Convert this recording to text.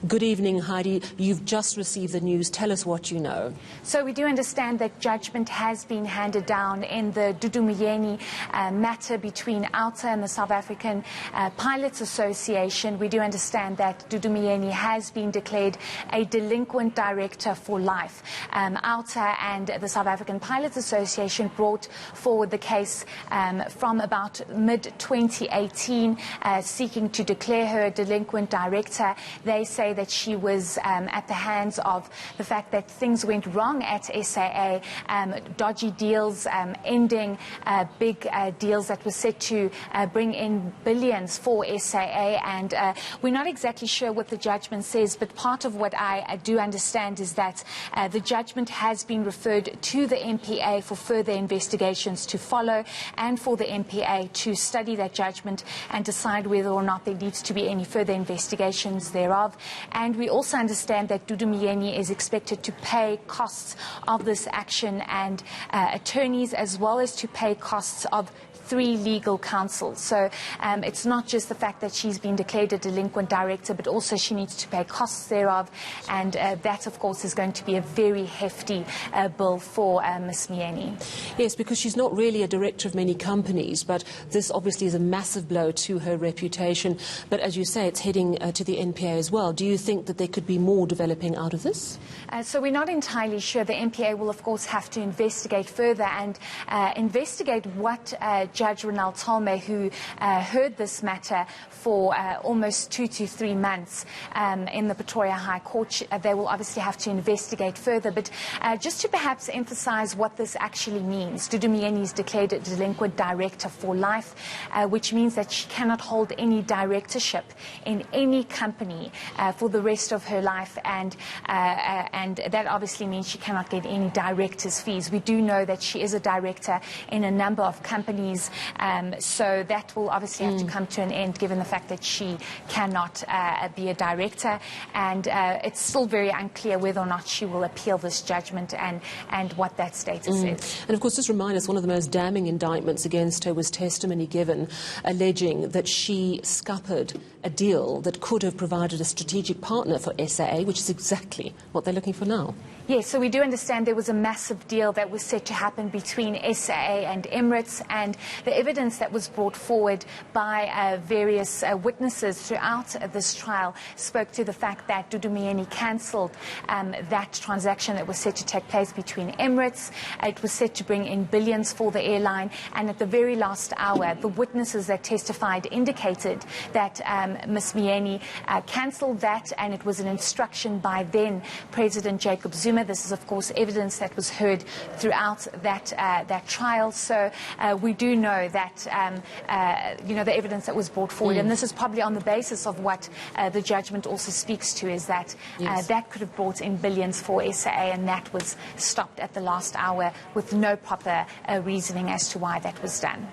Good evening, Heidi. You've just received the news. Tell us what you know. So we do understand that judgment has been handed down in the Dudu Myeni matter between OUTA and the South African Pilots Association. We do understand that Dudu Myeni has been declared a delinquent director for life. OUTA and the South African Pilots Association brought forward the case from about mid-2018, seeking to declare her a delinquent director. They say that she was at the hands of the fact that things went wrong at SAA, dodgy deals, ending big deals that were set to bring in billions for SAA. And we're not exactly sure what the judgment says, but part of what I do understand is that the judgment has been referred to the MPA for further investigations to follow, and for the MPA to study that judgment and decide whether or not there needs to be any further investigations thereof. And we also understand that Dudu Myeni is expected to pay costs of this action and attorneys, as well as to pay costs of 3 legal counsel. So it's not just the fact that she's been declared a delinquent director, but also she needs to pay costs thereof, and that of course is going to be a very hefty bill for Ms. Myeni. Yes, because she's not really a director of many companies, but this obviously is a massive blow to her reputation. But as you say, it's heading to the NPA as well. Do you think that there could be more developing out of this? So we're not entirely sure. The NPA will of course have to investigate further and investigate what Judge Ronald Tolme, who heard this matter for almost 2 to 3 months in the Pretoria High Court. They will obviously have to investigate further. But just to perhaps emphasize what this actually means, Dudu Myeni is declared a delinquent director for life, which means that she cannot hold any directorship in any company for the rest of her life, and that obviously means she cannot get any director's fees. We do know that she is a director in a number of companies, so that will obviously have to come to an end, given the fact that she cannot be a director, and it's still very unclear whether or not she will appeal this judgment and what that status is. And of course, just remind us, one of the most damning indictments against her was testimony given alleging that she scuppered a deal that could have provided a strategic partner for SAA, which is exactly what they're looking for now. Yes, so we do understand there was a massive deal that was set to happen between SAA and Emirates, and the evidence that was brought forward by various witnesses throughout this trial spoke to the fact that Dudu Myeni cancelled that transaction that was set to take place between Emirates. It was set to bring in billions for the airline, and at the very last hour, the witnesses that testified indicated that Ms. Myeni cancelled that, and it was an instruction by then President Jacob Zuma. This is, of course, evidence that was heard throughout that trial. So we do know that, the evidence that was brought forward, and this is probably on the basis of what the judgment also speaks to, is that that could have brought in billions for SAA, and that was stopped at the last hour with no proper reasoning as to why that was done.